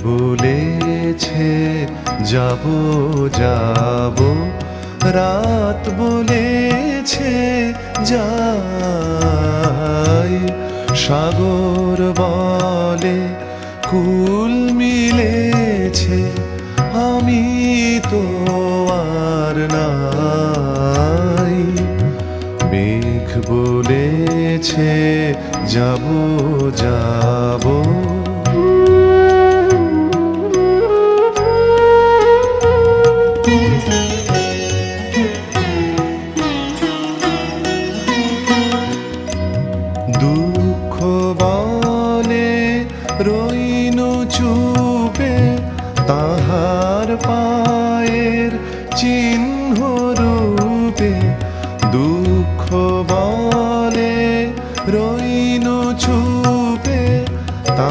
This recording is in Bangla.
বলেছে যাব যাব, রাত বলেছে যাই, সাগর বলে কুল মিলেছে, আমি তো আর নাই। মেঘ বলেছে যাব যাব, দুঃখ বলে রই